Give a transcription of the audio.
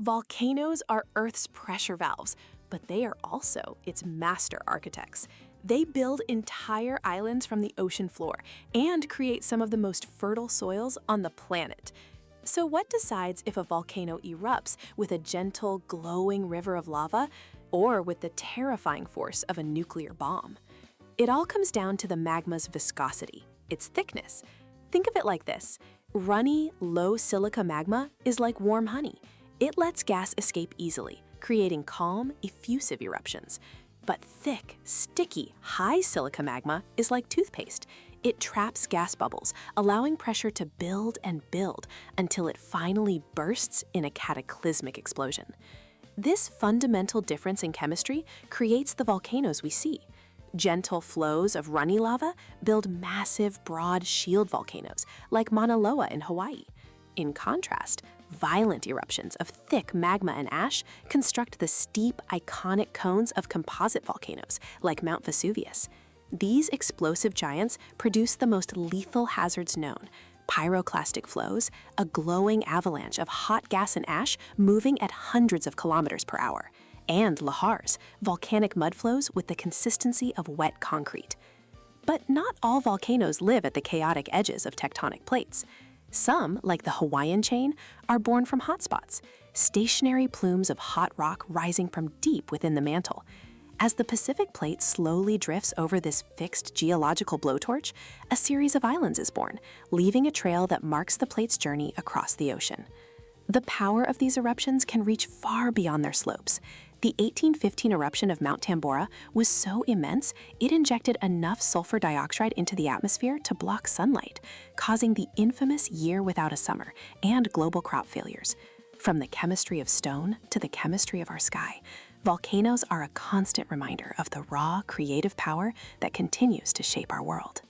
Volcanoes are Earth's pressure valves, but they are also its master architects. They build entire islands from the ocean floor and create some of the most fertile soils on the planet. So what decides if a volcano erupts with a gentle, glowing river of lava or with the terrifying force of a nuclear bomb? It all comes down to the magma's viscosity, its thickness. Think of it like this. Runny, low silica magma is like warm honey. It lets gas escape easily, creating calm, effusive eruptions. But thick, sticky, high silica magma is like toothpaste. It traps gas bubbles, allowing pressure to build and build until it finally bursts in a cataclysmic explosion. This fundamental difference in chemistry creates the volcanoes we see. Gentle flows of runny lava build massive, broad shield volcanoes like Mauna Loa in Hawaii. In contrast, violent eruptions of thick magma and ash construct the steep, iconic cones of composite volcanoes like Mount Vesuvius. These explosive giants produce the most lethal hazards known: pyroclastic flows, a glowing avalanche of hot gas and ash moving at hundreds of kilometers per hour, and lahars, volcanic mudflows with the consistency of wet concrete. But not all volcanoes live at the chaotic edges of tectonic plates. Some, like the Hawaiian chain, are born from hotspots, stationary plumes of hot rock rising from deep within the mantle. As the Pacific plate slowly drifts over this fixed geological blowtorch, a series of islands is born, leaving a trail that marks the plate's journey across the ocean. The power of these eruptions can reach far beyond their slopes. The 1815 eruption of Mount Tambora was so immense, it injected enough sulfur dioxide into the atmosphere to block sunlight, causing the infamous year without a summer and global crop failures. From the chemistry of stone to the chemistry of our sky, volcanoes are a constant reminder of the raw, creative power that continues to shape our world.